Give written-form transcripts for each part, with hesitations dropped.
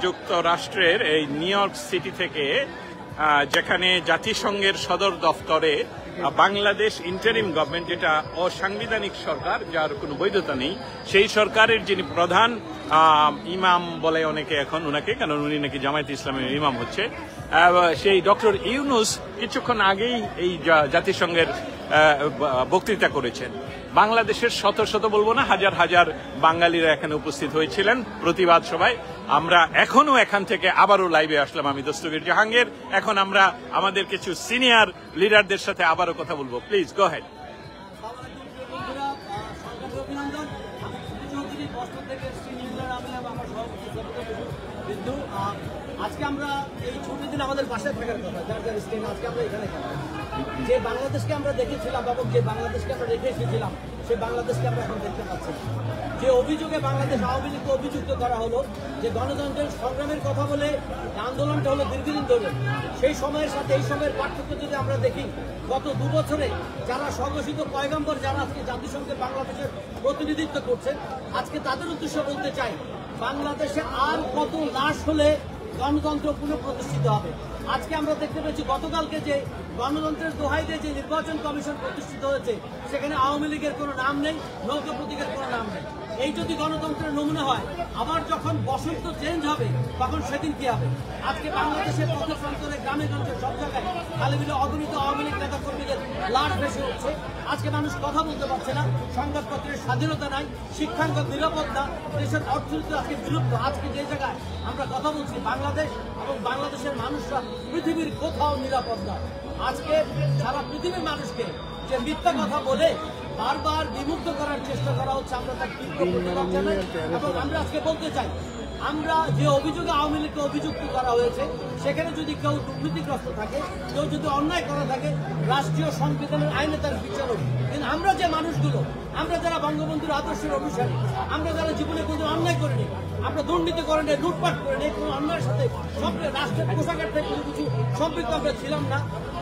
যুক্তরাষ্ট্রের এই new York City থেকে, যেখানে জাতিসংঘের সদর দফতরে বাংলাদেশ ইন্টারিম গভর্নমেন্ট, যেটা অসাংবিধানিক সরকার, যার কোনো বৈধতা নেই, সেই সরকারের যিনি প্রধান ইমাম বলে অনেকে এখন উনাকে, কারণ উনি নাকি জামায়াতে ইসলামের ইমাম হচ্ছে, সেই ডক্টর ইউনুস কিছুক্ষণ আগেই এই জাতিসংঘের বক্তৃতা করেছেন। বাংলাদেশের শত শত বলবো না, হাজার হাজার বাঙালিরা এখানে উপস্থিত হয়েছিলেন প্রতিবাদ সভায়। আমরা এখনো এখান থেকে আবারও লাইভে আসলাম, আমি দস্তগীর জাহাঙ্গীর। এখন আমরা আমাদের কিছু সিনিয়র লিডারদের সাথে আবারও কথা বলবো। Please go head. আজকে আমরা এই ছুটির দিন আমাদের বাসায় থাকার কথা, যার যার স্টেশন আজকে আমরা এখানে যে বাংলাদেশকে আমরা দেখেছিলাম এবং যে বাংলাদেশকে আমরা রেখে এসেছিলাম, সেই বাংলাদেশকে আমরা এখন দেখতে পাচ্ছি। যে অভিযোগে বাংলাদেশ আওয়ামী লীগকে অভিযুক্ত করা হলো, যে গণতন্ত্রের সংগ্রামের কথা বলে আন্দোলনটা হলো দীর্ঘদিন ধরে, সেই সময়ের সাথে এই সময়ের পার্থক্য যদি আমরা দেখি, গত 2 বছরে যারা স্বঘোষিত পয়গম্বর, যারা আজকে জাতিসংঘে বাংলাদেশের প্রতিনিধিত্ব করছেন, আজকে তাদের উদ্দেশ্য বলতে চাই, বাংলাদেশে আর কত লাশ হলে গণতন্ত্র পুনঃপ্রতিষ্ঠিত হবে। আজকে আমরা দেখতে পেয়েছি গতকালকে যে গণতন্ত্রের দোহাই দিয়ে যে নির্বাচন কমিশন প্রতিষ্ঠিত হয়েছে, সেখানে আওয়ামী লীগের কোনো নাম নেই, নৌকা প্রতীকের কোনো নাম নেই। এই যদি গণতন্ত্রের নমুনা হয়, আবার যখন বসন্ত চেঞ্জ হবে তখন সেদিন কি হবে? আজকে বাংলাদেশের পথ প্রান্তরে, গ্রামে গঞ্জে সব জায়গায় খালি বিলে অগণিত আওয়ামী লীগ নেতা কর্মীদের লাশ ভেসে উঠছে। আজকে মানুষ কথা বলতে পারছে না, সংবাদপত্রের স্বাধীনতা নাই, শিক্ষাঙ্গন নিরাপদ না, দেশের অর্থনীতি আজকে বিলুপ্ত। আজকে যে জায়গায় আমরা কথা বলছি, বাংলাদেশ এবং বাংলাদেশের মানুষরা পৃথিবীর কোথাও নিরাপদ না। আজকে সারা পৃথিবীর মানুষকে যে মিথ্যা কথা বলে বারবার বিমুগ্ধ করার চেষ্টা করা হচ্ছে, আমরা তার তীব্র প্রতিবাদ জানাই। এবং আমরা আজকে বলতে চাই, আমরা যে অভিযোগে আওয়ামী লীগকে অভিযুক্ত করা হয়েছে, সেখানে যদি কেউ দুর্নীতিগ্রস্ত থাকে, কেউ যদি অন্যায় করা থাকে, রাষ্ট্রীয় সংবিধানের আইনে তার বিচার হবে। কিন্তু আমরা যে মানুষগুলো, আমরা যারা বঙ্গবন্ধুর আদর্শের অনুসারী, আমরা যারা জীবনে কোনো অন্যায় করিনি, আমরা দুর্নীতি করেনি, লুটপাট করিনি, কোনো অন্যায়ের সাথে রাষ্ট্রের পোশাকের থেকে কোনো কিছু সম্পৃক্ত আমরা ছিলাম না,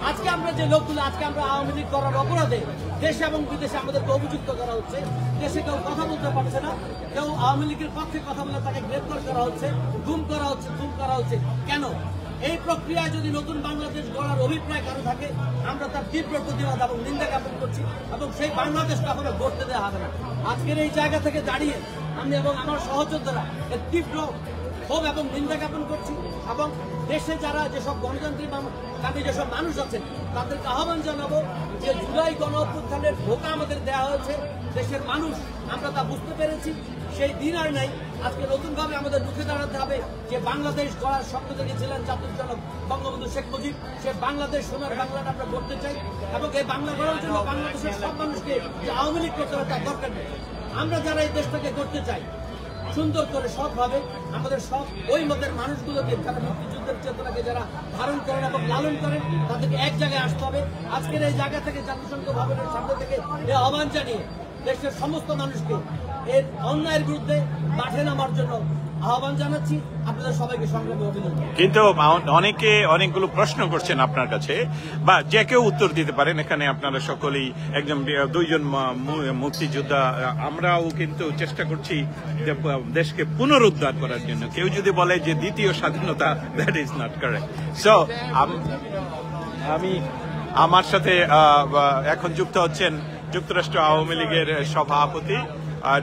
আজকে আমরা যে লোকগুলো, আজকে আমরা আওয়ামী লীগ করার অপরাধে দেশে এবং বিদেশে আমাদেরকে অভিযুক্ত করা হচ্ছে, দেশে কেউ কথা বলতে পারছে না, কেউ আওয়ামী লীগের পক্ষে কথা বলে তাকে গ্রেপ্তার করা হচ্ছে, গুম করা হচ্ছে। কেন? এই প্রক্রিয়ায় যদি নতুন বাংলাদেশ গড়ার অভিপ্রায় কারো থাকে, আমরা তার তীব্র প্রতিবাদ এবং নিন্দা জ্ঞাপন করছি, এবং সেই বাংলাদেশ কখনো গড়তে দেওয়া হবে না। আজকের এই জায়গা থেকে দাঁড়িয়ে আমি এবং আমার সহযোদ্ধারা এর তীব্র ক্ষোভ এবং নিন্দা জ্ঞাপন করছি, এবং দেশে যারা যেসব গণতান্ত্রিক যেসব মানুষ আছেন, তাদেরকে আহ্বান জানাবো যে জুলাই গণ অভ্যুত্থানের ধোঁকা আমাদের দেওয়া হয়েছে, দেশের মানুষ আমরা তা বুঝতে পেরেছি, সেই দিন আর নাই। আজকে নতুনভাবে আমাদের রুখে দাঁড়াতে হবে। যে বাংলাদেশ গড়ার স্বপ্ন দেখেছিলেন জাতির জনক বঙ্গবন্ধু শেখ মুজিব, সে বাংলাদেশ সোনার বাংলাটা আমরা করতে চাই, এবং এই বাংলা গড়ার জন্য বাংলাদেশের সব মানুষকে যে আওয়ামী লীগ করতে হবে তার দরকার নেই। আমরা যারা এই দেশটাকে করতে চাই সুন্দর করে, সৎভাবে, আমাদের সব ওই মতের মানুষগুলোকে, যারা মুক্তিযুদ্ধের চেতনাকে যারা ধারণ করেন এবং লালন করেন, তাদেরকে এক জায়গায় আসতে হবে। আজকের এই জায়গা থেকে জাতিসংঘ ভবনের সামনে থেকে এই আহ্বান জানিয়ে দেশের সমস্ত মানুষকে এর অন্যায়ের বিরুদ্ধে মাঠে নামার জন্য আহ্বান জানাচ্ছি। আপনাদের সবাইকে সংগ্রামী অভিনন্দন। কিন্তু অনেকে অনেকগুলো প্রশ্ন করছেন আপনার কাছে, বা যে কেউ উত্তর দিতে পারেন। এখানে আপনারা সকলেই একজন 2জন মুক্তিযোদ্ধা, আমরাও কিন্তু চেষ্টা করছি যে দেশকে পুনরুদ্ধার করার জন্য। কেউ যদি বলে যে দ্বিতীয় স্বাধীনতা, that is not correct. So আমি আমার সাথে এখন যুক্ত হচ্ছেন যুক্তরাষ্ট্র আওয়ামী লীগের সভাপতি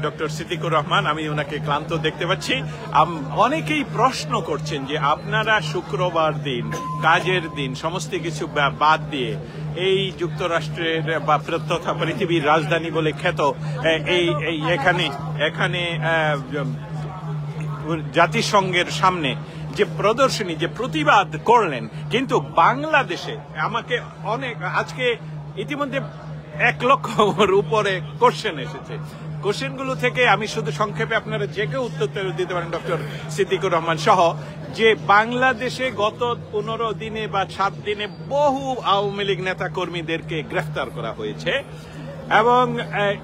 ডক্টর সিদ্দিকুর রহমান। আমি ওনাকে ক্লান্ত দেখতে পাচ্ছি। অনেকেই প্রশ্ন করছেন যে আপনারা শুক্রবার দিন, কাজের দিন, সমস্ত কিছু বাদ দিয়ে এই যুক্তরাষ্ট্রের বা তথা পৃথিবীর রাজধানী বলে খ্যাত এখানে জাতিসংঘের সামনে যে প্রদর্শনী, যে প্রতিবাদ করলেন, কিন্তু বাংলাদেশে আমাকে আজকে ইতিমধ্যে 1 লক্ষর উপরে কোশ্চেন এসেছে। কোশ্চেনগুলো থেকে আমি শুধু সংক্ষেপে, আপনারা যে কেউ উত্তর দিতে পারেন ডক্টর সিদ্দিকুর রহমান সহ, যে বাংলাদেশে গত 15 দিনে বা 7 দিনে বহু আওয়ামী লীগ নেতা কর্মীদেরকে গ্রেফতার করা হয়েছে, এবং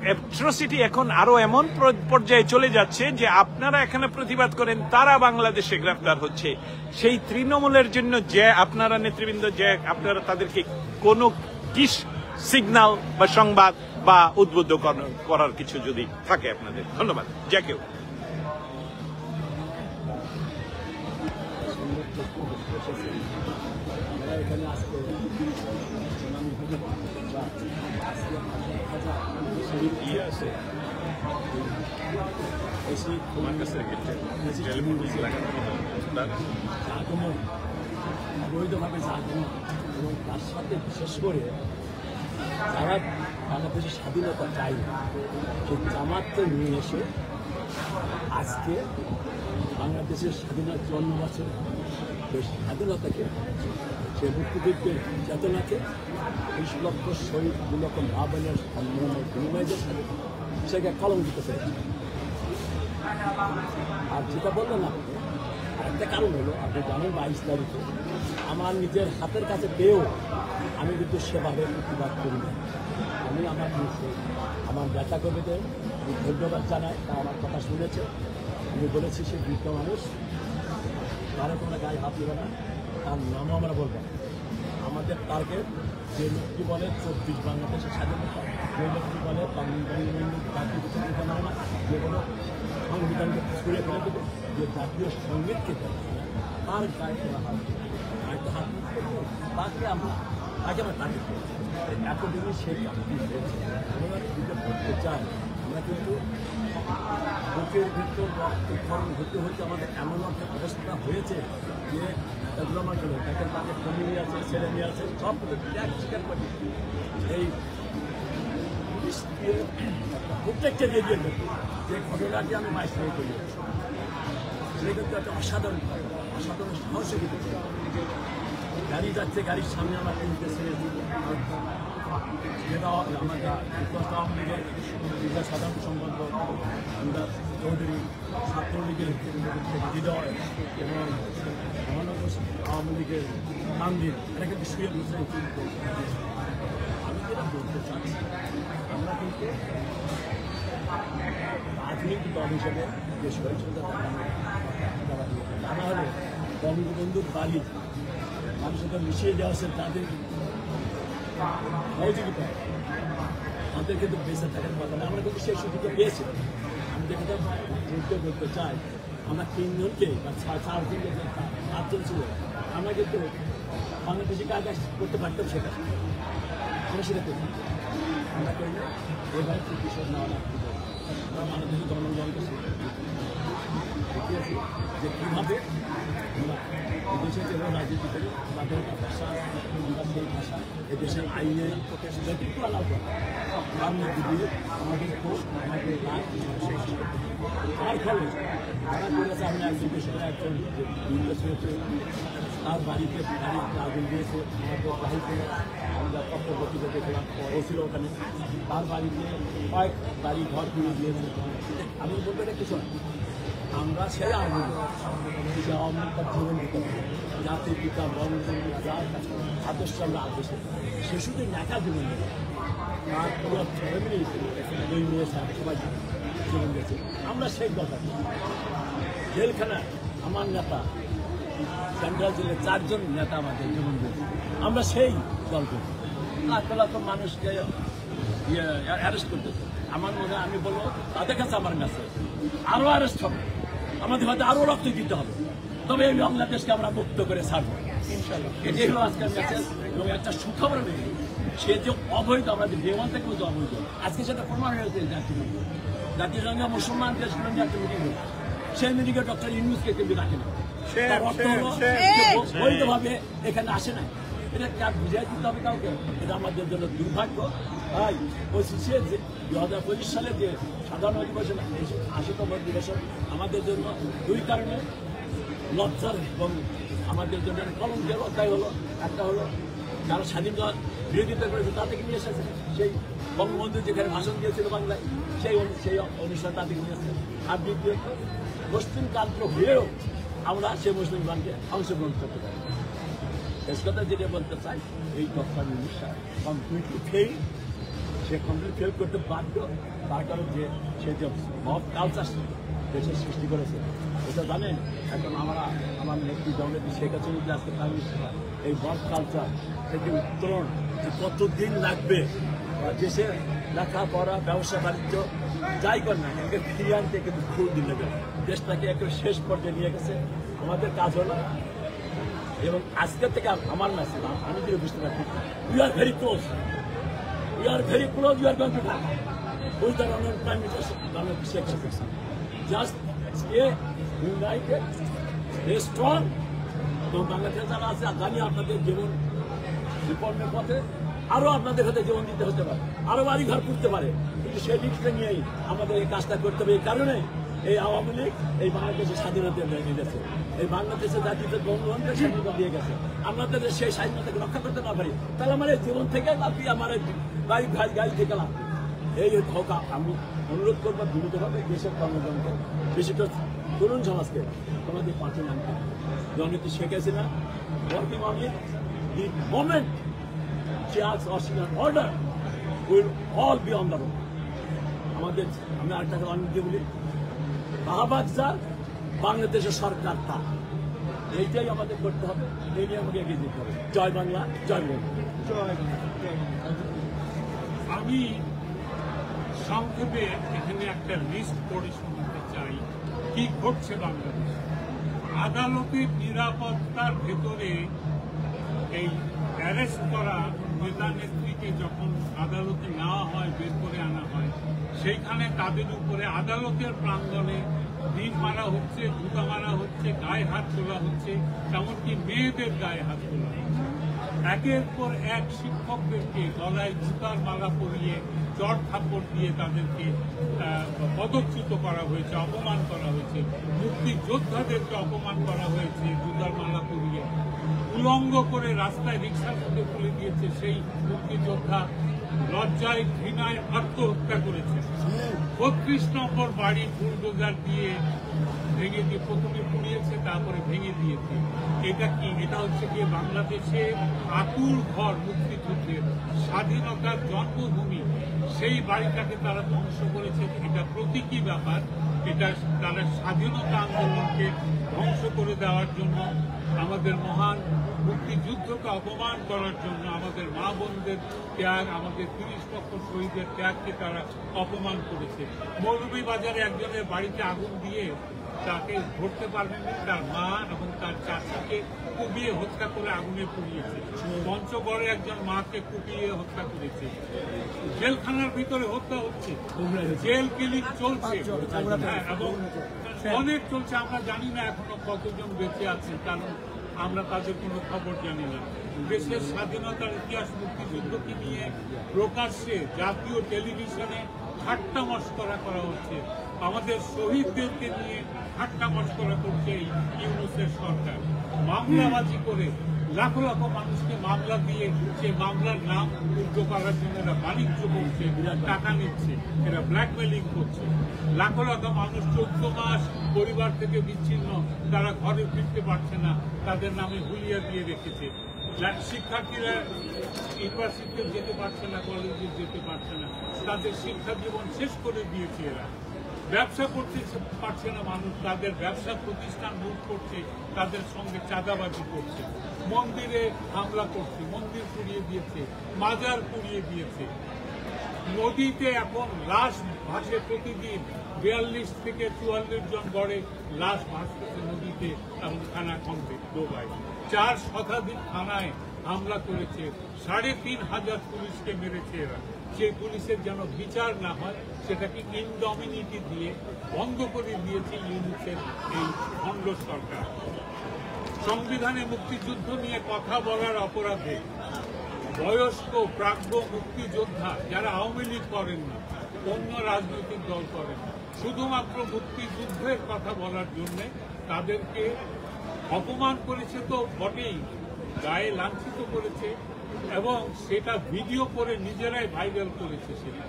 অ্যাট্রসিটি এখন আরো এমন পর্যায়ে চলে যাচ্ছে যে আপনারা এখানে প্রতিবাদ করেন, তারা বাংলাদেশে গ্রেফতার হচ্ছে। সেই তৃণমূলের জন্য যে আপনারা নেতৃবৃন্দ, যে আপনারা তাদেরকে কোনো সিগন্যাল বা সংবাদ বা উদ্বুদ্ধ করার কিছু যদি থাকে আপনাদের, ধন্যবাদ। যে কেউ এসেছে। আমরা এখানে আসতে আছে আমার কাছে আগমন অবৈধভাবে আগমন এবং তার সাথে বিশেষ করে যারা বাংলাদেশের স্বাধীনতা চাই সেই জামাতকে নিয়ে এসে আজকে বাংলাদেশের স্বাধীনতার জন্ম বছর সেই স্বাধীনতাকে সে মুক্তিযুদ্ধের চেতনাকে ২০ লক্ষ শহীদ ২ লক্ষ মা বোনের সম্মানের বিনিময়ের সাথে সেকে কলঙ্কিত করেছে। আর যেটা বললেন আপনি আরেকটা কারণ হলো আপনি জানেন ২২ তারিখে আমার নিজের হাতের কাছে পেয়েও আমি কিন্তু সেভাবে প্রতিবাদ করি না। আমি আমার নেতা কর্মীদের ধন্যবাদ জানাই, তা আমার কথা শুনেছে। আমি বলেছি সে বৃদ্ধ মানুষ, তারা তোমরা গায়ে হাত দেবে না, তার নামও আমরা বলবো না। আমাদের টার্গেট যে লোকটি বলে ২৪ বাংলাদেশের স্বাধীনতা, যে লোকটি বলে না, যে কোনো সংবিধানকে ছুঁড়ে ফেলে দেবে, যে জাতীয় সঙ্গীতকে তার গায়ে তোলা হাত গায়ে তো হাত তাকে আমরা টার্গেট করি। এতদিনই সেই আমরা করতে চাই। আমরা কিন্তু বুকের ভিতর রক্তক্ষরণ হতে হতে আমাদের এমন একটা অবস্থা হয়েছে যে এগুলো আমার জন্য তাদের তাদের ফ্যামিলি আছে, ছেলে মেয়ে আছে, সব কিছু ত্যাগ স্বীকার করি। এই পুলিশ দিয়ে প্রত্যেকটা দিয়ে যে ঘটনাটি আমি মাইস্ট্রেট করি, সেটা কিন্তু একটা অসাধারণ সাহসিকতা। গাড়ি যাচ্ছে, গাড়ির সামনে আমার কিনতে ছেড়েছি, যেটা আমাদের আওয়ামী লীগের সাধারণ সম্পাদক চৌধুরী, ছাত্রলীগের হৃদয় এবং মহানগর আওয়ামী লীগের তানভীর, এটা কিন্তু শুয়ে বসে। আমি যেটা বলতে চাচ্ছি, আমরা কিন্তু রাজনৈতিক দল হিসেবে যে সহিংসতা তা না হলে বঙ্গবন্ধুর বাড়ি মানুষের মিশিয়ে দেওয়া হচ্ছে, তাদের সহযোগিতা, তাদের কিন্তু বেঁচে থাকার কথা না। আমরা কিন্তু সেই সুযোগটা পেয়েছি। আমি যেটা বলতে চাই, আমরা ৩ জনকে বা 4 জনকে 8 জন ছিল, আমরা কিন্তু বাংলাদেশি কাজ করতে পারতাম। সেটা আমরা সেটা করি, আমরা করি না। এবার প্রতিশোধ নেওয়া লাগতে পারি। আমরা বাংলাদেশের জনগণকে দেখিয়েছি যে কীভাবে আমরা এদেশে যেভাবে রাজনীতি করি, তাদের ভাষা আমরা সেই ভাষা এদেশের আইনের যতটুকু আলাপ তার মধ্যে দিয়ে আমাদের খোঁজ আমাদের লাভ তার ফলে তারা করেছে। আমি একজন দেশের একজন তার বাড়িতে আগুন দিয়েছে, আমাদের বাড়িতে আমরা পত্রপত্রিকা দেখলাম, ও ছিল ওখানে, তার বাড়িতে কয়েক বাড়ি ঘর পুড়ে দিয়েছে। আমি বলবো এটা কিছু না, আমরা সেই আওয়ামী যে আওয়ামী লীগটার জীবন দিতে পারি, জাতির পিতা বঙ্গবন্ধু যার আদর্শ আমরা আদর্শে সে শুধু একা জীবন দেবে, তার পুরো ফ্যামিলি 2 মেয়ে সবাই জীবন দিয়েছে। আমরা সেই কথা জেলখানায় আমার নেতা সেন্ট্রাল জেলে 4 জন নেতা আমাদের জীবন দিয়েছে। আমরা সেই দল করি, লাখ লাখ মানুষকে অ্যারেস্ট করতেছে। আমার মনে হয় আমি বলবো তাদের কাছে আমার কাছে আরও অ্যারেস্ট হবে, আমাদের হয়তো আরও রক্ত দিতে হবে, তবে এই বাংলাদেশকে আমরা মুক্ত করে ছাড়বো ইনশাআল্লাহ। এটাই হলো আজকের মেসেজ। এবং একটা সুখবর নেই, সে যে অবৈধ, আমাদের দেওয়ান থেকে কিন্তু অবৈধ, আজকে সেটা প্রমাণ হয়েছে। জাতিসংঘে মুসলমান দেশগুলো নিয়ে একটা মিটিং হয়েছে, সেই মিটিংয়ে ডক্টর ইউনূসকে কিন্তু রাখে না। তার অর্থ হলো বৈধভাবে এখানে আসে না। এটা কাজ বুঝাই দিতে হবে কাউকে, এটা আমাদের জন্য দুর্ভাগ্য। ভাই পঁচিশে 2025 সালে যে সাধারণ অধিবেশন 80তম অধিবেশন আমাদের জন্য 2 কারণে লজ্জার এবং আমাদের জন্য কলঙ্কের অধ্যায় হলো। একটা হলো যারা স্বাধীনতা বিরোধিতা করেছে তাদেরকে নিয়ে এসেছে, সেই বঙ্গবন্ধু যেখানে ভাষণ দিয়েছিল বাংলায় সেই অনুষ্ঠান তাদেরকে নিয়ে এসেছে। আর দ্বিতীয়ত মুসলিম কান্ত্র হয়েও আমরা সেই মুসলিমগণকে অংশগ্রহণ করতে পারি। শেষ কথা যেটা বলতে চাই, এই ডক্টর ইউনূস কমপ্লিটলি ফেল, সে কমপ্লিট ফেল করতে বাধ্য। তার কারণ যে সে যে মব কালচার দেশের সৃষ্টি করেছে, এটা জানেন। এখন আমার নেত্রী জননেত্রী শেখ হাসিনা আজকে প্রাইম মিনিস্টার, এই মব কালচার থেকে উত্তরণ যে কতদিন লাগবে, দেশের লেখাপড়া ব্যবসা বাণিজ্য যাই কর না একে ফিরিয়ে আনতে কিন্তু খুব দিন লেগে দেশটাকে একেবারে শেষ পর্যায়ে নিয়ে গেছে। আমাদের কাজ হলো এবং আজকে থেকে আমার মেসেজ আমি যদি বুঝতে পারি we are very close, we are very close, you are going to go with the honourable prime minister Sheikh Hasina. Just stay united, stay strong. তো বাংলাদেশ যারা আছে জানি আপনাদের জীবন বিপন্নের পথে, আরো আপনাদের হাতে জীবন দিতে হতে পারে, আরো বাড়ি ঘর করতে পারে, কিন্তু সেই দিকটা নিয়েই আমাদের এই কাজটা করতে হবে। এই কারণে এই আওয়ামী লীগ এই বাংলাদেশের স্বাধীনতা নিয়ে গেছে, এই বাংলাদেশের জাতিতে বঙ্গবন্ধুর স্বাধীনতা দিয়ে গেছে। আমাদের সেই স্বাধীনতাকে রক্ষা করতে না পারি তাহলে আমার এই জীবন থেকে লাফিয়ে আমার বাড়ি ভাই গাড়ি থেকে লাভ। এই হোক আমি অনুরোধ করবো বিনীতভাবে দেশের কর্মজনকে, বিশেষ করে তরুণ সমাজকে, তোমাদের পার্টি নামকে জননেত্রী Sheikh Hasina working on it the moment she asks us in an order, we'll all be on the road. আমাদের আমি আরেকটা অনেক বলি, শাহবাগ যার বাংলাদেশের সরকার তা, এইটাই আমাদের করতে হবে, এই নিয়ে আমাকে এগিয়ে দিতে হবে। জয় বাংলা, জয় বাংলা। আমি সংক্ষেপে এখানে একটা লিস্ট পড়ে শোনাতে চাই কি ঘটছে বাংলাদেশে। আদালতের নিরাপত্তার ভেতরে এই অ্যারেস্ট করা নেতা নেত্রীকে যখন আদালতে নেওয়া হয়, বের করে আনা হয়, সেইখানে তাদের উপরে আদালতের প্রাঙ্গণে দিন মারা হচ্ছে, জুতা মারা হচ্ছে, গায়ে হাত তোলা হচ্ছে, এমনকি মেয়েদের গায়ে হাত তোলা হচ্ছে। একের পর এক শিক্ষকদেরকে গলায় জুতার মালা পরিয়ে চড় থাপ্পড় দিয়ে তাদেরকে পদচ্যুত করা হয়েছে, অপমান করা হয়েছে। মুক্তিযোদ্ধাদেরকে অপমান করা হয়েছে জুতার মালা পরিয়ে, উলঙ্গ করে রাস্তায় রিক্সার মধ্যে তুলে দিয়েছে সেই মুক্তিযোদ্ধা। লজ্জায় ঘৃণায় আত্মহত্যা করেছে। ৩২ নম্বর বাড়ি বুলডোজার দিয়ে ভেঙে দিয়ে প্রথমে পুড়িয়েছে, তারপরে ভেঙে দিয়েছে। এটা কি? এটা হচ্ছে কি বাংলাদেশে আতুর ঘর, মুক্তিযুদ্ধের স্বাধীনতার জন্মভূমি, সেই বাড়িটাকে তারা ধ্বংস করেছে। এটা প্রতীকী ব্যাপার। এটা তারা স্বাধীনতা আন্দোলনকে ধ্বংস করে দেওয়ার জন্য, আমাদের মহান মুক্তিযুদ্ধকে অপমান করার জন্য, আমাদের মা বোনদের ত্যাগ, আমাদের ৩০ লক্ষ শহীদের ত্যাগকে তারা অপমান করেছে। মৌলভীবাজারে একজনের বাড়িতে আগুন দিয়ে তাকে ধরতে পারবেন, তার মা এবং তার চাষিকে কুপিয়ে হত্যা করে আগুনে পুড়িয়েছে। পঞ্চগড়ে একজন মাকে কুপিয়ে হত্যা করেছে। জেলখানার ভিতরে হত্যা হচ্ছে, জেল কিলিং চলছে এবং অনেক চলছে। আমরা জানি না এখনো কতজন বেঁচে আছেন, কারণ আমরা তাদের কোনো খবর জানি না। দেশের স্বাধীনতার ইতিহাস, মুক্তিযুদ্ধকে নিয়ে প্রকাশ্যে জাতীয় টেলিভিশনে ঠাট্টা মশকরা করা হচ্ছে। আমাদের শহীদদেরকে নিয়ে ঠাট্টা মশকরা করছে এই ইউনূসের সরকার। মামলাবাজি করে লাখো লাখো মানুষকে মামলা দিয়ে সেই মামলার নাম উল্টো করার জন্য এরা বাণিজ্য করছে, টাকা নিচ্ছে, এরা ব্ল্যাকমেলিং করছে। লাখো লাখো মানুষ 14 মাস পরিবার থেকে বিচ্ছিন্ন, তারা ঘরে ফিরতে পারছে না, তাদের নামে হুলিয়া দিয়ে রেখেছে। শিক্ষার্থীরা ইউনিভার্সিটিতে যেতে পারছে না, কলেজে যেতে পারছে না, তাদের শিক্ষা জীবন শেষ করে দিয়েছে এরা। ব্যবসা করতে পারছে না মানুষ, তাদের ব্যবসা প্রতিষ্ঠান লুট করছে, তাদের সঙ্গে চাঁদাবাজি করছে, মন্দিরে হামলা করছে, মন্দির পুড়িয়ে দিয়েছে, মাজার পুড়িয়ে দিয়েছে। নদীতে এখন লাশ ভাসে প্রতিদিন, ৪২ থেকে ৪৪ জন গড়ে লাশ ভাসতেছে নদীতে এবং খানাখন্দে ডোবায়। ৪ শতাধিক থানায় হামলা করেছে, ৩৫০০ পুলিশকে মেরেছে এরা। সেই পুলিশের যেন বিচার না হয় সেটাকে ইনডমিনিটি দিয়ে বন্ধ করে দিয়েছে ইউনূসের এই ভণ্ড সরকার। সংবিধানে মুক্তিযুদ্ধ নিয়ে কথা বলার অপরাধে বয়স্ক প্রাজ্ঞ মুক্তিযোদ্ধা যারা আওয়ামী লীগ করেন না, অন্য রাজনৈতিক দল করেন, শুধুমাত্র মুক্তিযুদ্ধের কথা বলার জন্য তাদেরকে অপমান করেছে তো বটেই, গায়ে লাঞ্ছিত করেছে এবং সেটা ভিডিও করে নিজেরাই ভাইরাল করেছে। সেটা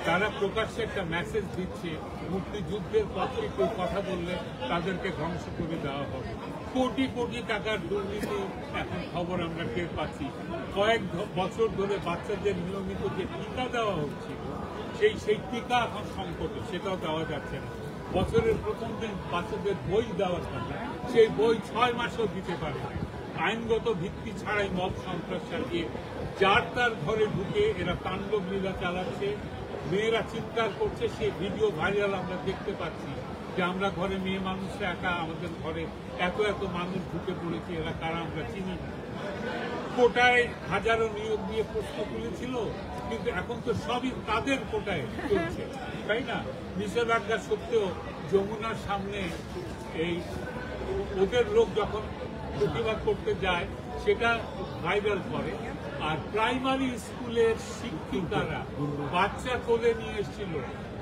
তারা প্রকাশ্যে একটা মেসেজ দিচ্ছে, মুক্তিযুদ্ধের পক্ষে কেউ কথা বললে তাদেরকে ধ্বংস করে দেওয়া হবে। কোটি কোটি টাকার দুর্নীতি এখন খবর আমরা টের পাচ্ছি। কয়েক বছর ধরে বাচ্চাদের নিয়মিত যে টিকা দেওয়া হচ্ছে, সেই টিকা এখন সংকটে, সেটাও দেওয়া যাচ্ছে না। বছরের প্রথম দিন বাচ্চাদের বই দেওয়ার কথা, সেই বই 6 মাসও দিতে পারে না। আইনগত ভিত্তি ছাড়াই মব সন্ত্রাস চালিয়ে যার তার ঘরে ঢুকে এরা তাণ্ডব লীলা চালাচ্ছে। মেয়েরা চিৎকার করছে, সেই ভিডিও ভাইরাল আমরা দেখতে পাচ্ছি। যে আমরা ঘরে মেয়ে মানুষরা একা, আমাদের ঘরে এত এত মানুষ ঢুকে পড়েছে, এরা কারা আমরা চিনি না। কোটায় হাজারো নিয়োগ দিয়ে প্রশ্ন তুলেছিল, কিন্তু এখন তো সবই তাদের কোটায় চলছে, তাই না? নিষেধাজ্ঞা সত্ত্বেও যমুনার সামনে এই ওদের লোক যখন প্রতিবাদ করতে যায় সেটা ভাইরাল করে। আর প্রাইমারি স্কুলের শিক্ষিকারা বাচ্চা কোলে নিয়ে এসেছিল,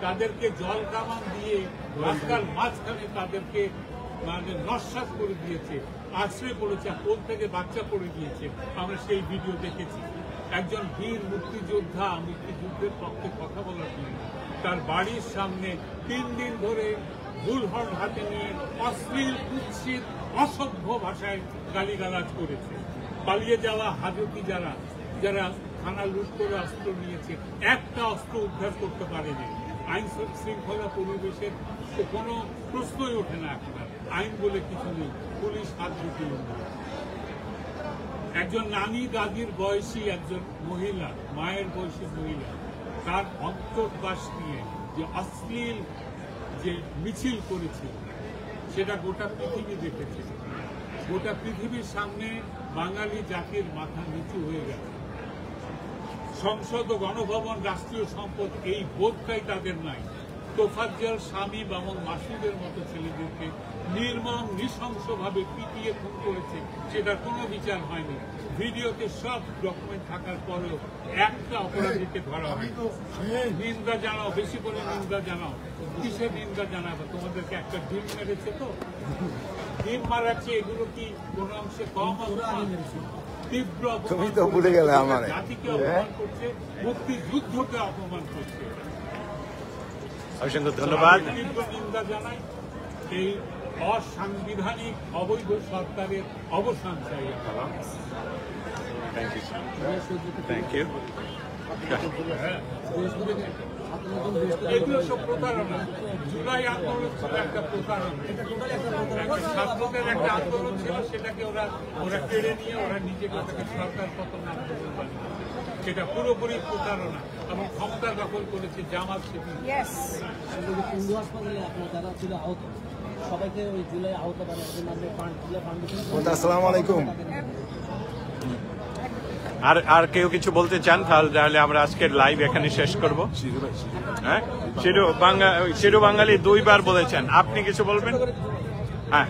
তাদেরকে জল কামান দিয়ে রাস্তার মাঝখানে তাদেরকে মানে নস্বাত করে দিয়েছে, আশ্রয় করেছে, কোল থেকে বাচ্চা করে দিয়েছে। আমরা সেই ভিডিও দেখেছি। একজন বীর মুক্তিযোদ্ধা, মুক্তিযুদ্ধের পক্ষে কথা বলার জন্য তার বাড়ির সামনে 3 দিন ধরে বুলহর্ন হাতে নিয়ে অশ্লীল, কুৎসিত, অসভ্য ভাষায় গালিগালাজ করেছে। পালিয়ে যাওয়া হাজতি যারা যারা থানা লুট করে অস্ত্র নিয়েছে, একটা অস্ত্র উদ্ধার করতে পারেনি। আইন শৃঙ্খলা পরিবেশের তো কোনো প্রশ্নই ওঠে না এখন। আইন বলে কিছু নেই, পুলিশ হাত ঢুকিয়ে নেয়। একজন নানি দাদির বয়সী একজন মহিলা, মায়ের বয়সী মহিলা, তার অন্তর্বাস নিয়ে যে অশ্লীল যে মিছিল করেছিল সেটা গোটা পৃথিবী দেখেছে। গোটা পৃথিবীর সামনে বাঙালি জাতির মাথা নিচু হয়ে গেছে। সংসদ ও গণভবন রাষ্ট্রীয় সম্পদ, এই বোধটাই তাদের নাই। তোফাজ্জল, শামীম এবং মাসুদের মতো ছেলেদেরকে নির্মম নৃশংসভাবে পিটিয়ে খুন করেছে, সেটার কোনো বিচার হয়নি। ভিডিওতে সব ডকুমেন্ট থাকার পরেও একটা অপরাধীকে ধরা হয়। নিন্দা জানাও, বেশি করে নিন্দা জানাও। কিসের নিন্দা জানাবো? তোমাদেরকে একটা ডিম মেরেছে তো, ডিম মারাচ্ছে, এগুলো কি কোনো অংশে কম অপমান? তীব্র তুমি তো ভুলে গেলে আমার জাতিকে অপমান করছে, মুক্তিযুদ্ধকে অপমান করছে। অসংখ্য ধন্যবাদ। তীব্র নিন্দা জানাই। এই অসাংবিধানিক অবৈধ সরকারের অবসান চাই। Thank you. এগুলো সব প্রতারণা। জুলাই আন্দোলন ছিল একটা প্রতারণা, ছাত্রদের একটা আন্দোলন ছিল, সেটাকে ওরা কেড়ে নিয়ে ওরা নিজেকে ওটাকে সরকার পতন আন্দোলন বানিয়ে, সেটা পুরোপুরি প্রতারণা এবং ক্ষমতা দখল করেছে জামাত শিবির। পঙ্গু হাসপাতালে আপনার যারা ছিল আহত, সবাইকে ওই জুলাই আহত বানানোর আসসালামু আলাইকুম। আর কেউ কিছু বলতে চান? তাহলে আমরা আজকের লাইভ এখানে শেষ করব। হ্যাঁ, শিরু বাঙালি 2 বার বলেছেন, আপনি কিছু বলবেন? হ্যাঁ,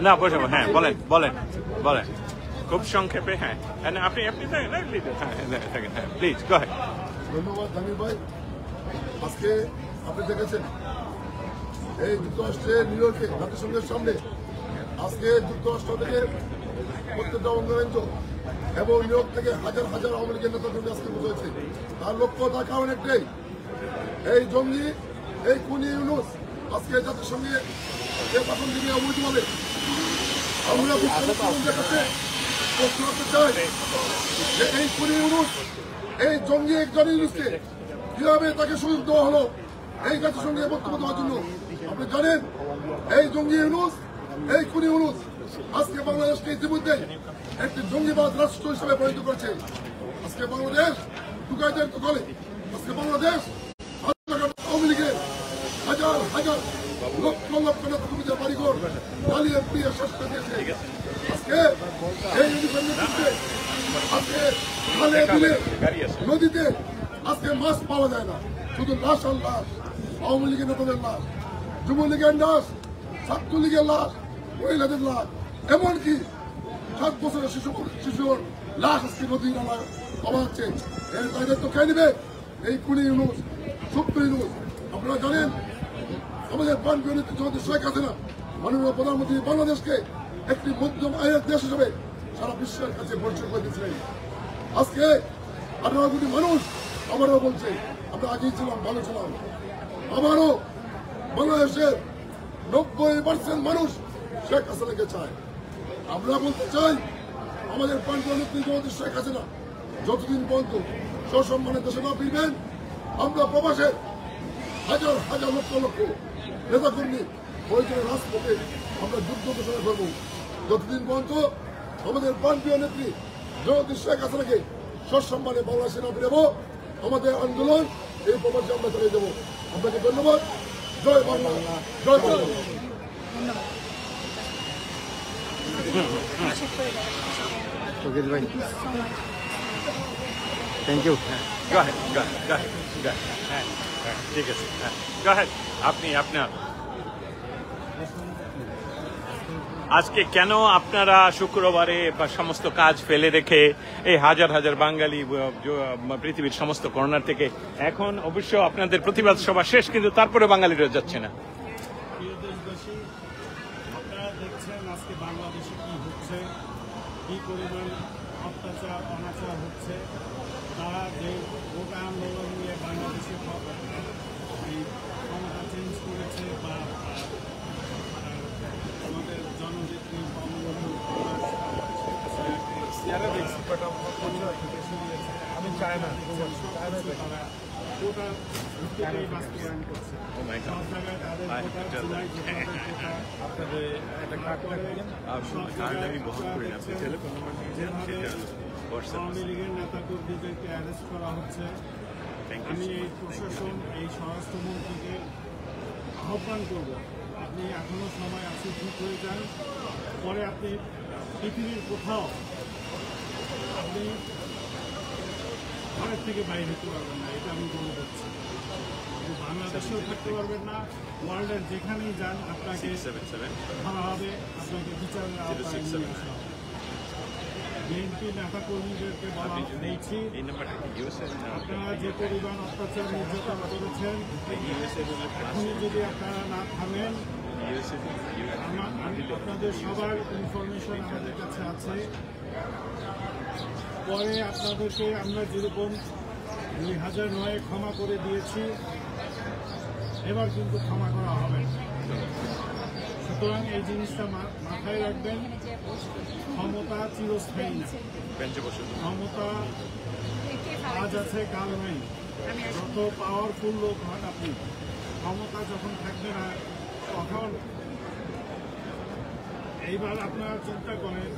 না বসে, হ্যাঁ বলেন বলেন বলেন খুব সংক্ষেপে। হ্যাঁ, আপনি থাকেন, হ্যাঁ প্লিজ গো আহেড। ধন্যবাদ জামির ভাই। আজকে আপনি দেখেছেন এই যুক্তরাষ্ট্রের নিউ ইয়র্কে জাতিসংঘের সামনে আজকে যুক্তরাষ্ট্র থেকে প্রত্যেকটা অঙ্গরাজ্য এবং নিউ ইয়র্ক থেকে হাজার হাজার আওয়ামী লীগের নেতাকর্মী আজকে বুঝেছে। তার লক্ষ্য, তার কারণ একটাই, এই জঙ্গি, এই খুনি ইউনূস আজকে জাতিসংঘে যে ভাষণ দিকে অবৈধভাবে আমরা মুখ্যমন্ত্রীর কাছে প্রশ্ন করতে চাই যে এই খুনি ইউনূস, এই জঙ্গি একজন ইউনূসকে কিভাবে তাকে সুযোগ দেওয়া হলো এই জাতিসংঘে বক্তব্য দেওয়ার জন্য? আপনি জানেন এই জঙ্গি ইউনূস, এই খুনি ইউনূস আজকে বাংলাদেশকে ইতিমধ্যে একটি জঙ্গিবাদ রাষ্ট্র হিসেবে পরিণত করেছে। আজকে বাংলাদেশ টুকাইদের দখলে, আজকে বাংলাদেশ আওয়ামী লীগের হাজার হাজার লক্ষ লক্ষ নেতাকর্মীদের বাড়িঘর জ্বালিয়ে পুড়িয়ে শেষ করে দিয়েছে। আজকে এই নেতৃত্বে আজকে খালে বিলে নদীতে আজকে মাছ পাওয়া যায় না, শুধু লাশ আর লাশ। আওয়ামী লীগের নেতাদের লাশ, যুবলীগের লাশ, ছাত্রলীগের লাশ, মহিলাদের লাশ, এমনকি 7 বছরের শিশুর লাশ আজকে নদী নালা পাওয়া যাচ্ছে। এর দায়িত্ব কে নেবে? এই খুনি ইউনূস, সুপ্ত ইউনূস। আপনারা জানেন আমাদের প্রাণপ্রিয় নেত্রী জনাব শেখ হাসিনা মাননীয় প্রধানমন্ত্রী বাংলাদেশকে একটি মধ্যম আয়ের দেশ হিসেবে সারা বিশ্বের কাছে পরিচয় করে দিয়েছিলেন। আজকে 18 কোটি মানুষ আবারও বলছে, আমরা আগেই ছিলাম, ভালো ছিলাম। আবারও বাংলাদেশের 90% মানুষ শেখ হাসিনাকে চায়। আমরা বলতে চাই আমাদের প্রাণপ্রিয় নেত্রী জনাব শেখ হাসিনা যতদিন পর্যন্ত সসম্মানে দেশে না ফিরবেন, আমরা প্রবাসে হাজার হাজার লক্ষ লক্ষ নেতাকর্মী প্রয়োজনে রাজপথে আমরা যুদ্ধ ঘোষণা করব। যতদিন পর্যন্ত আমাদের প্রাণপ্রিয় নেত্রী জনাব শেখ হাসিনাকে সসম্মানে বাংলাদেশে না ফিরাবো, আমাদের আন্দোলন এই প্রবাসে আমরা চালিয়ে দেবো। আপনাকে ধন্যবাদ। জয় বাংলা, জয় বাংলা। শোকেশ ভাই, thank you. Go ahead, go ahead, go ahead, go ahead. হ্যাঁ, হ্যাঁ, ঠিক আছে, হ্যাঁ, go ahead. আপনি আপনার আজকে কেন আপনারা শুক্রবারে বা সমস্ত কাজ ফেলে রেখে এই হাজার হাজার বাঙালি পৃথিবীর সমস্ত কর্নার থেকে এখন অবশ্য আপনাদের প্রতিবাদ সভা শেষ, কিন্তু তারপরে বাঙালিরা যাচ্ছে না? প্রিয় দেশবাসী, আপনারা দেখছেন আজকে বাংলাদেশে কি হচ্ছে, কি পরিমাণ অত্যাচার অনাচার হচ্ছে। তারা যে গোটা আন্দোলন নিয়ে বাংলাদেশে এই ক্ষমতা চেঞ্জ করেছে বা আমাদের জননেত্রী আমি চাই না তারা গোটা ভিত্তিতেই বাস্তবায়ন করছে। সব জায়গায় তাদের গোটা জুলাই আপনাদের একটা কার্ড আমি বহন করি না, আওয়ামী লীগের নেতা কর্মীদেরকে অ্যারেস্ট করা হচ্ছে। আমি এই প্রশাসন, এই স্বরাষ্ট্রমন্ত্রীকে আহ্বান করব, আপনি এখনো সময় আছে, ঠিক হয়ে যান। পরে আপনি পৃথিবীর কোথাও আপনি ঘরের থেকে বাইরে হতে পারবেন না, এটা আমি মনে করছি। বাংলাদেশেও থাকতে পারবেন না, ওয়ার্ল্ডের যেখানেই যান আপনাকে ধরা হবে, আপনাকে বিচারের আওতায় নিয়ে আসা হবে। বিএনপি নেতা কর্মীদেরকে বলা দিয়েছি, আপনারা যে পরিমাণ অত্যাচার নির্যাতন করেছেন, এখনই যদি আপনারা না থামেন, আপনাদের সবার ইনফরমেশন আমাদের কাছে আছে। পরে আপনাদেরকে আমরা যেরকম 2009-এ ক্ষমা করে দিয়েছি, এবার কিন্তু ক্ষমা করা হবে না। সুতরাং এই জিনিসটা মাথায় রাখবেন, ক্ষমতা চিরস্থায়ী না, ক্ষমতা আজ আছে কাল নেই। যত পাওয়ারফুল লোক হন আপনি, ক্ষমতা যখন থাকবে না তখন এইবার আপনারা চিন্তা করেন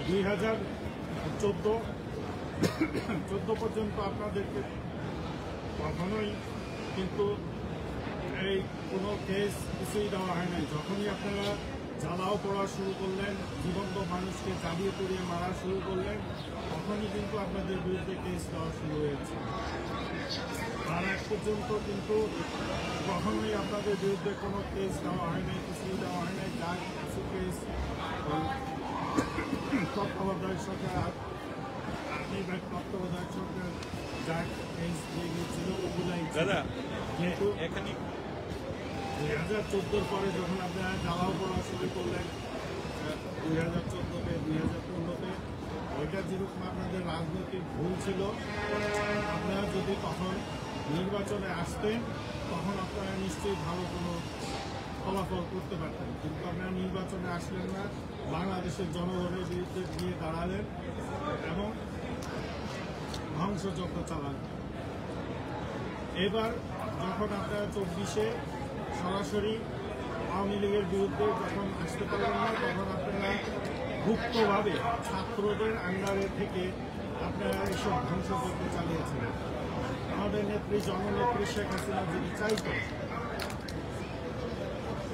2014 পর্যন্ত আপনাদেরকে কখনোই কিন্তু এই কোনো কেস কিছুই দেওয়া হয় নাই। যখনই আপনারা জ্বালাও পড়া শুরু করলেন, জীবন্ত মানুষকে জ্বালিয়ে পুড়িয়ে মারা শুরু করলেন, তখনই কিন্তু আপনাদের বিরুদ্ধে কেস দেওয়া শুরু হয়েছে। তার এক পর্যন্ত কিন্তু কখনোই আপনাদের বিরুদ্ধে কোনো কেস দেওয়া হয় নাই, কিছুই দেওয়া হয় নাই। যার কিছু কেস তত্ত্বাবধায়ক সরকার, তত্ত্বাবধায়ক সরকার যা কেস দিয়ে গিয়েছিল ওগুলাই, কিন্তু এখানে 2014 পরে যখন আপনারা জ্বালাও পড়া শুরু করলেন 2014-তে 2015-তে, ওইটা যেরকম আপনাদের রাজনৈতিক ভুল ছিল। আপনারা যদি তখন নির্বাচনে আসতেন তখন আপনারা নিশ্চয়ই ভালো কোনো ফলাফল করতে পারতেন, কিন্তু আপনারা নির্বাচনে আসলেন না, বাংলাদেশের জনগণের বিরুদ্ধে গিয়ে দাঁড়ালেন এবং ধ্বংসযজ্ঞ চালালেন। এবার যখন আপনারা 24-এ সরাসরি আওয়ামী লীগের বিরুদ্ধে যখন আসতে পারবেন না, তখন আপনারা গুপ্তভাবে ছাত্রদের আন্ডারে থেকে আপনারা এইসব ধ্বংসযজ্ঞ চালিয়েছেন। আমাদের নেত্রী, জননেত্রী শেখ হাসিনা যদি চাইতো,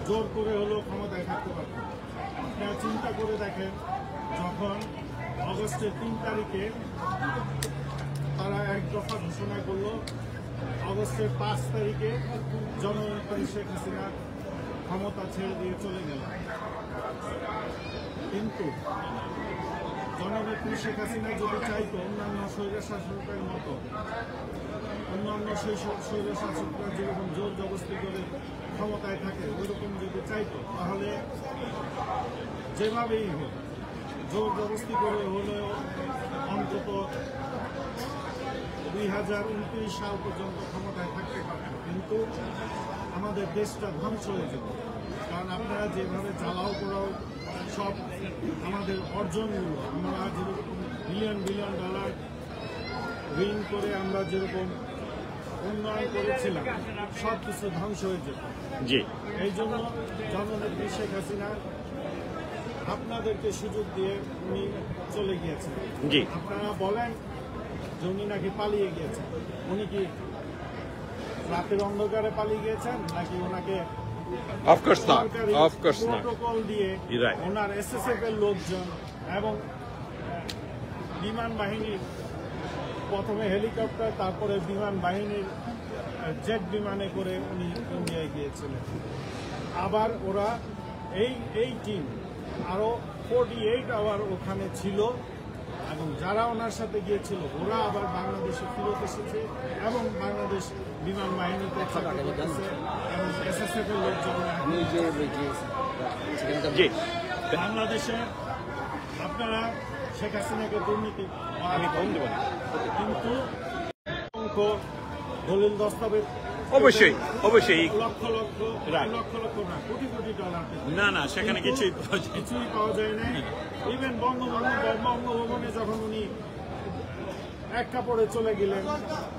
জোর করে হলেও ক্ষমতায় থাকতে পারতেন। আপনারা চিন্তা করে দেখেন, যখন আগস্টের 3 তারিখে তারা এক দফা ঘোষণা করলো, আগস্টের 5 তারিখে জননেত্রী শেখ হাসিনা ক্ষমতা ছেড়ে দিয়ে চলে গেল। কিন্তু জননেত্রী শেখ হাসিনা যদি চাইতো অন্যান্য স্বৈরশাসকের মতো, অন্যান্য স্বৈরশাসকরা যেরকম জোর জবরদস্তি করে ক্ষমতায় থাকে, ওইরকম যদি চাইতো, তাহলে যেভাবেই হোক জোর জবরদস্তি করে হলেও অন্তত 2029 সাল পর্যন্ত ক্ষমতায় থাকতে পারত। কিন্তু আমাদের দেশটা ধ্বংস হয়ে যেত, কারণ আপনারা যেভাবে জ্বালাও করাও সব আমাদের অর্জনগুলো, আমরা যেরকম বিলিয়ন বিলিয়ন ডলার ঋণ করে আমরা যেরকম উন্নয়ন করেছিলাম, সব কিছু ধ্বংস হয়ে যেত। এই জন্য জননেত্রী শেখ হাসিনা আপনাদেরকে সুযোগ দিয়ে উনি চলে গিয়েছেন। আপনারা বলেন যে উনি নাকি পালিয়ে গিয়েছেন। উনি কি রাতের অন্ধকারে পালিয়ে গিয়েছেন, নাকি ওনাকে অফকোর্স না, সরকারি অফকোর্স না। প্রোটোকল দিয়ে Right. ওনার এসএসএফ এর লোকজন এবং বিমান বাহিনীর প্রথমে হেলিকপ্টার, তারপরে বিমান বাহিনীর জেট বিমানে করে উনি ইন্ডিয়ায় গিয়েছিলেন। আবার ওরা এই টিম আরো 48 আওয়ার ওখানে ছিল এবং যারা ওনার সাথে গিয়েছিল ওরা আবার বাংলাদেশে ফিরত এসেছে এবং বাংলাদেশ বিমান বাহিনীতে চাকরি করতেছে এবং এসএসএফ এর লোকজন জি, বাংলাদেশে আপনারা শেখ হাসিনাকে দুর্নীতি আমি ফোন দেবো না। কিন্তু অঙ্ক, দলিল দস্তাবেজ অবশ্যই, অবশ্যই। লক্ষ লক্ষ Right. লক্ষ লক্ষ না কোটি কোটি ডলার না না, সেখানে কিছুই পাওয়া যায় না। কিছুই পাওয়া যায় না। ইভেন বঙ্গভবনে যখন উনি এক কাপড়ে চলে গেলেন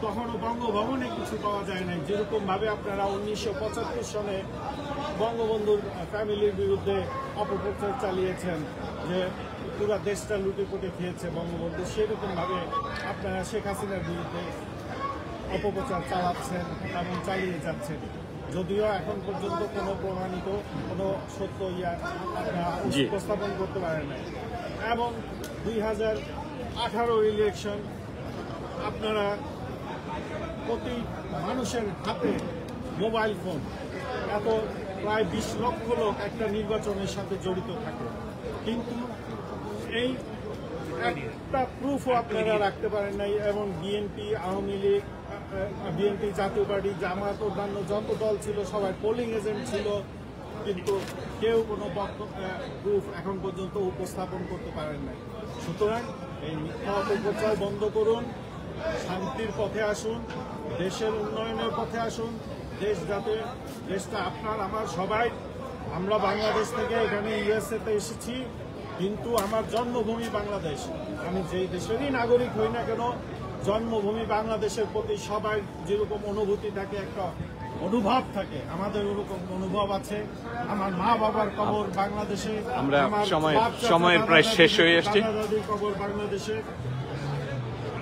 তখনও বঙ্গভবনে কিছু পাওয়া যায় নাই। যেরকম ভাবে আপনারা 1975 সনে বঙ্গবন্ধুর ফ্যামিলির বিরুদ্ধে অপপ্রচার চালিয়েছেন যে পুরা দেশটা লুটে পুটে খেয়েছে বঙ্গবন্ধু, সেরকম ভাবে আপনারা শেখ হাসিনার বিরুদ্ধে অপপ্রচার চালাচ্ছেন এবং চালিয়ে যাচ্ছেন। যদিও এখন পর্যন্ত কোনো প্রমাণিত কোনো সত্য আপনারা জি। উপস্থাপন করতে পারেন না। এবং 2018 ইলেকশন আপনারা প্রতি মানুষের হাতে মোবাইল ফোন, এত প্রায় 20 লক্ষ লোক একটা নির্বাচনের সাথে জড়িত থাকে, কিন্তু এই একটা প্রুফও আপনারা রাখতে পারেন নাই। এবং বিএনপি, আওয়ামী লীগ, বিএনপি, জাতীয় পার্টি, জামাত, অন্যান্য যত দল ছিল সবাই পোলিং এজেন্ট ছিল, কিন্তু কেউ কোনো প্রুফ এখন পর্যন্ত উপস্থাপন করতে পারেন নাই। সুতরাং এই মিথ্যা অপপ্রচার বন্ধ করুন, শান্তির পথে আসুন, দেশের উন্নয়নের পথে আসুন। দেশটা আপনার আমার সবাই। আমরা বাংলাদেশ থেকে এখানে ইউএসএতে এসেছি, কিন্তু আমার জন্মভূমি বাংলাদেশ। আমি যেই দেশেরই নাগরিক হই না কেন, জন্মভূমি বাংলাদেশের প্রতি সবাই যেরকম অনুভূতি থাকে, একটা অনুভব থাকে, আমাদের ওরকম অনুভব আছে। আমার মা বাবার কবর বাংলাদেশে, আমরা আমার সময় প্রায় শেষ হয়ে আসছে। দাদার কবর বাংলাদেশে।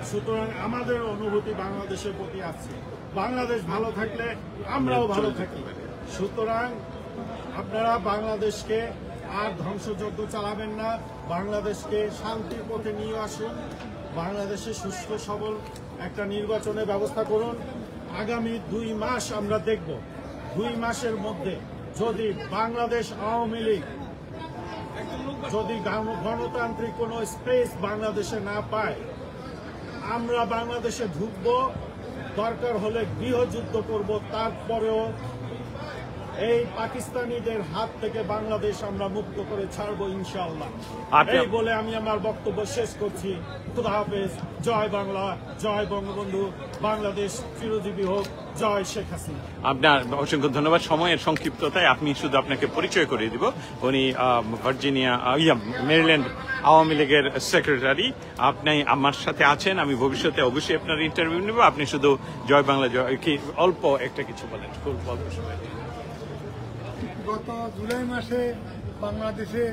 সুতরাং আমাদের অনুভূতি বাংলাদেশের প্রতি আছে। বাংলাদেশ ভালো থাকলে আমরাও ভালো থাকি। সুতরাং আপনারা বাংলাদেশকে আর ধ্বংসযজ্ঞ চালাবেন না, বাংলাদেশকে শান্তির পথে নিয়ে আসুন, বাংলাদেশে সুস্থ সবল একটা নির্বাচনের ব্যবস্থা করুন। আগামী 2 মাস আমরা দেখব, 2 মাসের মধ্যে যদি বাংলাদেশ আওয়ামী লীগ যদি গণতান্ত্রিক কোনো স্পেস বাংলাদেশে না পায়, আমরা বাংলাদেশে ঢুকব, দরকার হলে গৃহযুদ্ধ করব, তারপরেও এই পাকিস্তানিদের হাত থেকে বাংলাদেশ আমরা মুক্ত করে ছাড়বো ইনশাআল্লাহ। এই বলে আমি আমার বক্তব্য শেষ করছি। খুদা হাফেজ। জয় বাংলা, জয় বঙ্গবন্ধু, বাংলাদেশ চিরজীবী হোক, জয় শেখ হাসিনা। আপনার অসংখ্য ধন্যবাদ। সময়ের সংক্ষিপ্ততায় আমি শুধু আপনাকে পরিচয় করিয়ে দিব। উনি ভার্জিনিয়া, মেরিল্যান্ড আওয়ামী লীগের সেক্রেটারি। আপনি আমার সাথে আছেন, আমি ভবিষ্যতে অবশ্যই আপনার ইন্টারভিউ নেব। আপনি শুধু জয় বাংলা, জয় কি অল্প একটা কিছু বলেন, খুব অল্প সময়। গত জুলাই মাসে বাংলাদেশে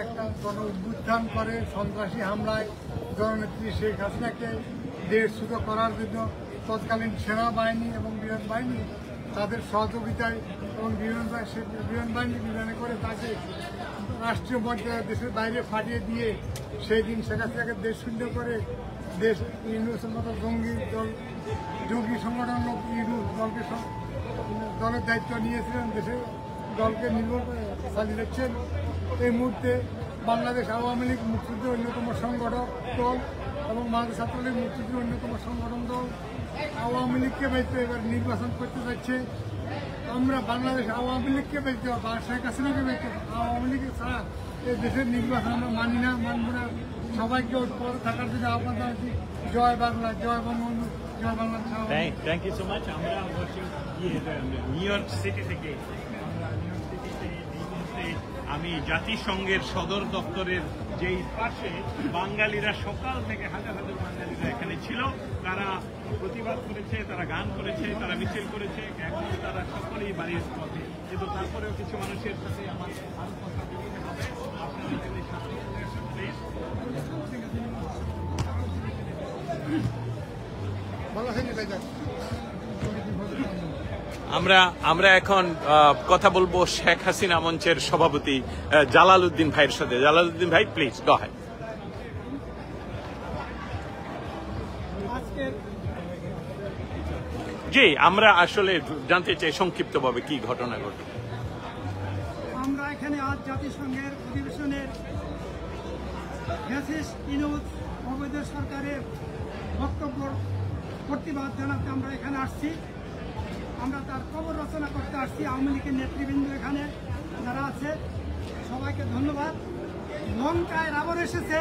একটা গণ অভ্যুত্থান করে সন্ত্রাসী হামলায় জননেত্রী শেখ হাসিনাকে দেশচ্যুত করার জন্য তৎকালীন সেনাবাহিনী এবং বিমান বাহিনী তাদের সহযোগিতায় এবং বিমান বাহিনী বিমানে করে তাকে রাষ্ট্রীয় মর্যাদা দেশের বাইরে ফাটিয়ে দিয়ে সেই দিন শেখ হাসিনাকে দেশ শূন্য করে দেশ ইউনুসের মতো জঙ্গি সংগঠন দলকে দলের দায়িত্ব নিয়েছিলেন, দেশের দলকে নির্ভর করে চালিয়ে যাচ্ছেন। এই মুহূর্তে বাংলাদেশ আওয়ামী লীগ মুক্তিযুদ্ধের অন্যতম সংগঠক দল এবং বাংলাদেশ ছাত্রলীগ মুক্তিযুদ্ধের অন্যতম সংগঠন দল আওয়ামী লীগকে বেঁচতে এবার নির্বাচন করতে যাচ্ছে। আমরা বাংলাদেশ আওয়ামী লীগকে বেঁচতে বা শেখ হাসিনাকে বেঁচতে, আওয়ামী লীগ ছাড়া এই দেশের নির্বাচন আমরা মানি না, মানব না। সবাইকে ঐক্যবদ্ধ থাকার জন্য আহ্বান জানাচ্ছি। জয় বাংলা, জয় বঙ্গবন্ধু, জয় Bangla. Thank you so much. আমরা নিউ ইয়র্ক সিটি থেকে আমি জাতিসংঘের সদর দপ্তরের যেই পাশে বাঙালিরা সকাল থেকে হাজার হাজার বাঙালিরা এখানে ছিল, তারা প্রতিবাদ করেছে, তারা গান করেছে, তারা মিছিল করেছে, এখন তারা সকলেই বাড়ির পথে। কিন্তু তারপরেও কিছু মানুষের সাথে আমার আরো কথা বলতে হবে। আপনারা যদি সাথে ভালো হয়নি ভাই। আমরা এখন কথা বলবো শেখ হাসিনা মঞ্চের সভাপতি জালালউদ্দিন ভাইয়ের সাথে। জালালউদ্দিন ভাই, প্লিজ গো আহেড। জি, আমরা আসলে জানতে চাই সংক্ষিপ্তভাবে কি ঘটনা ঘটে। আমরা এখানে আজ জাতিসংঘের অধিবেশনের ফ্যাসিস্ট ইউনূস অবৈধ সরকারের বক্তব্য প্রতিবাদ জানাতে আমরা এখানে আসছি। আমরা তার কবর রচনা করতে আসছি। আওয়ামী লীগের নেতৃবৃন্দ এখানে যারা আছে সবাইকে ধন্যবাদ। লঙ্কায় রাবণ এসেছে,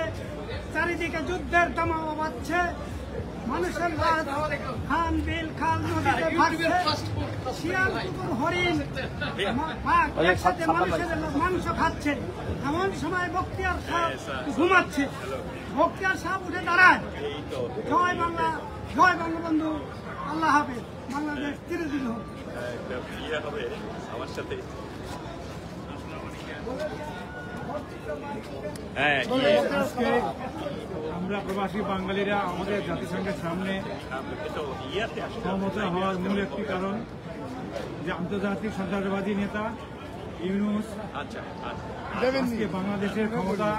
চারিদিকে যুদ্ধের দামামা বাজছে, মানুষের লাশ খান বিল খাল নদীতে ভাসছে, শিয়াল কুকুর হরিণ বাঘ একসাথে মানুষের মাংস খাচ্ছে। এমন সময় বখতিয়ার শাহ ঘুমাচ্ছে, বখতিয়ার শাহ উঠে দাঁড়ায়, জয় বাংলা, জয় বঙ্গবন্ধু, আল্লাহ হাফেজ, বাংলাদেশ চিরদিন হোক। আমার সাথে আজকে আমরা প্রবাসী বাঙালিরা আমাদের জাতিসংঘের সামনে সমবেত হওয়ার মূল একটি কারণ যে আন্তর্জাতিক সন্ত্রাসবাদী নেতা ইউনূস আজকে বাংলাদেশের ক্ষমতা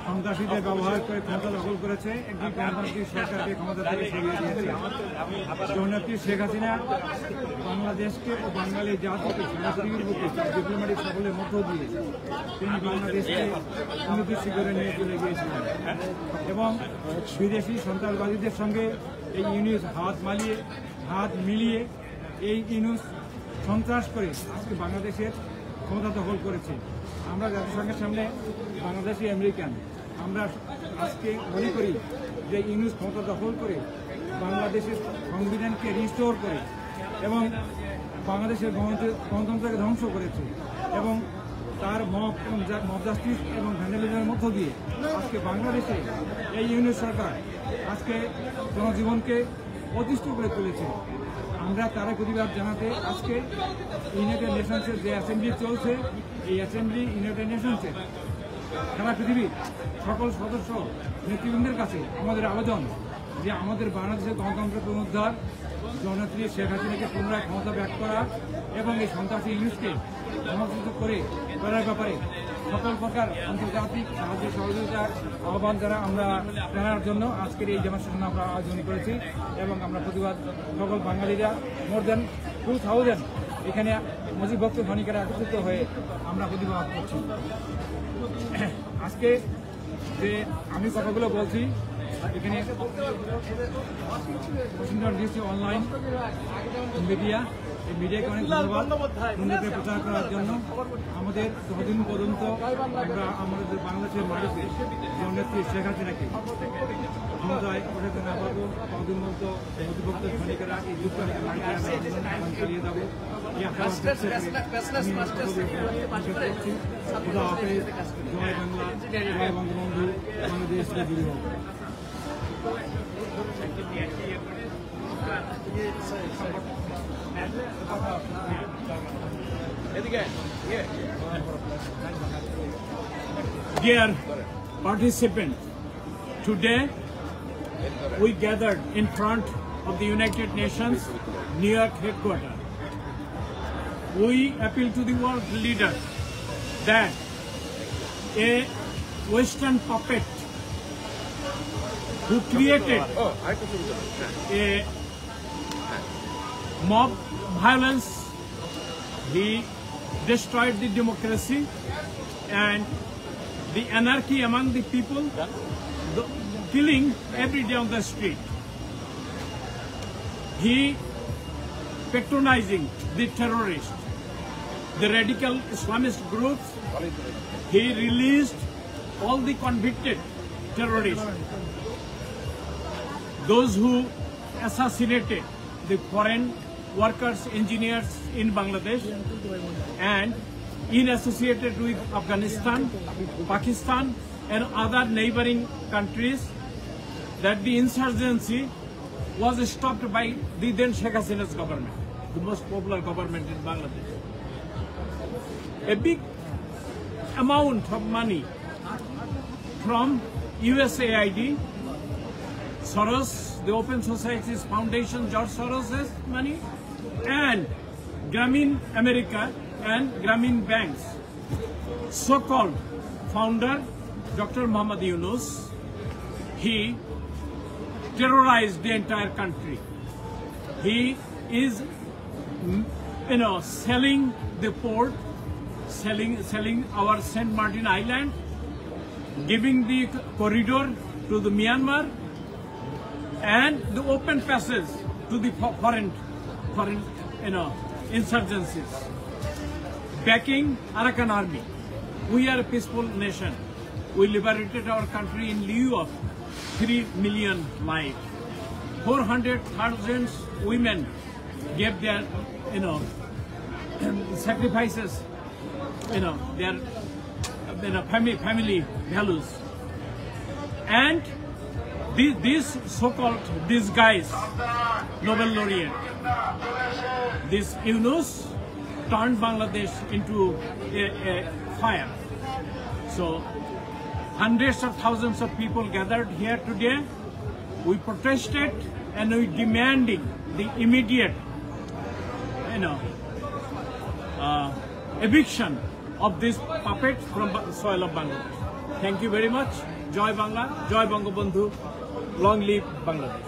সন্ত্রাসীদের ব্যবহার করে ক্ষমতা দখল করেছে, একটি গণতান্ত্রিক সরকারকে ক্ষমতা থেকে সরিয়ে দিয়েছে। জননেত্রী শেখ হাসিনা বাংলাদেশকে ও বাঙালি জাতিকে সাংস্কৃতিক বুকে ডিপ্লোম্যাটিক সকলের মধ্য দিয়ে তিনি বাংলাদেশকে উন্নতির শিখরে নিয়ে চলে গিয়েছিলেন এবং বিদেশি সন্ত্রাসবাদীদের সঙ্গে এই ইউনূস হাত মিলিয়ে এই ইউনূস সন্ত্রাস করে আজকে বাংলাদেশের ক্ষমতা দখল করেছে। আমরা জাতিসংঘের সামনে বাংলাদেশি আমেরিকান, আমরা আজকে মনে করি যে ইউনূস ক্ষমতা দখল করে বাংলাদেশের সংবিধানকে রিস্টোর করে এবং বাংলাদেশের গণতন্ত্রকে ধ্বংস করেছে এবং তার মব জাস্টিস এবং ভ্যান্ডালিজমের মধ্য দিয়ে আজকে বাংলাদেশে এই ইউনূস সরকার আজকে জনজীবনকে অতিষ্ঠ করে তুলেছে। আমরা তার প্রতিবাদ জানাতে আজকে ইউনাইটেড নেশনসের যে অ্যাসেম্বলি চলছে, এই অ্যাসেম্বলি ইউনাইটেড নেশনসের সারা পৃথিবীর সকল সদস্য নেতৃবৃন্দের কাছে আমাদের আবেদন যে আমাদের বাংলাদেশের গণতন্ত্র পুনরুদ্ধার, জননেত্রী শেখ হাসিনাকে পুনরায় ক্ষমতা ব্যাক করা এবং এই সন্ত্রাসী ইউনূসকে সমালোচিত করে করার ব্যাপারে সকল প্রকার আন্তর্জাতিক সাহায্য সহযোগিতার আহ্বান আমরা জানার জন্য আজকের এই ডেমনস্ট্রেশন আমরা আয়োজন করেছি এবং আমরা প্রতিবাদ সকল বাঙালিরা মোর দেন 2000 এখানে মুজিব ভক্ত ধনিকেরা একত্রিত হয়ে আমরা প্রতিবাদ করছি। আজকে যে আমি কথাগুলো বলছি এখানে ওয়াশিংটন ডিসি অনলাইন মিডিয়া, এই মিডিয়াকে অনেক ধন্যবাদ উন্নতি প্রচার করার জন্য। আমাদের ততদিন পর্যন্ত আমরা আমাদের বাংলাদেশের মাটিতে জননেত্রী শেখ হাসিনাকে ক্ষমতায় ওঠাতে না পারবো ততদিন পর্যন্ত মধ্যবিত্ত ধনিকেরা এই যুক্তরাষ্ট্রের মাটিতে আন্দোলন চালিয়ে যাবো। খুদা হাফেজ, জয় বাংলা, জয় বঙ্গবন্ধু, বাংলাদেশ বিজয়ী হোক। Dear participants, today we gathered in front of the United Nations New York headquarters. We appeal to the world leaders that a Western puppet who created a mob violence, he destroyed the democracy and the anarchy among the people, killing every day on the street. He patronizing the terrorists, the radical Islamist groups. He released all the convicted terrorists, those who assassinated the foreign workers, engineers in Bangladesh, and in associated with Afghanistan, Pakistan, and other neighboring countries, that the insurgency was stopped by the then Sheikh Hasina's government, the most popular government in Bangladesh. A big amount of money from USAID, Soros, the Open Societies Foundation, George Soros's money, and Grameen America and Grameen Banks. So-called founder, Dr. Muhammad Yunus, he terrorized the entire country. He is, selling the port, selling our St. Martin Island, giving the corridor to the Myanmar, and the open passage to the foreign insurgencies. Backing Arakan army. We are a peaceful nation. We liberated our country in lieu of 3 million lives. 400,000 women gave their, sacrifices, their, family values. And these so-called, these guys, Nobel laureate, this Yunus turned Bangladesh into a fire. So hundreds of thousands of people gathered here today. We protested and we demanding the immediate, eviction of this puppet from the soil of Bangladesh. Thank you very much. Joy Bangla, Joy Bangabandhu. Long live Bangladesh.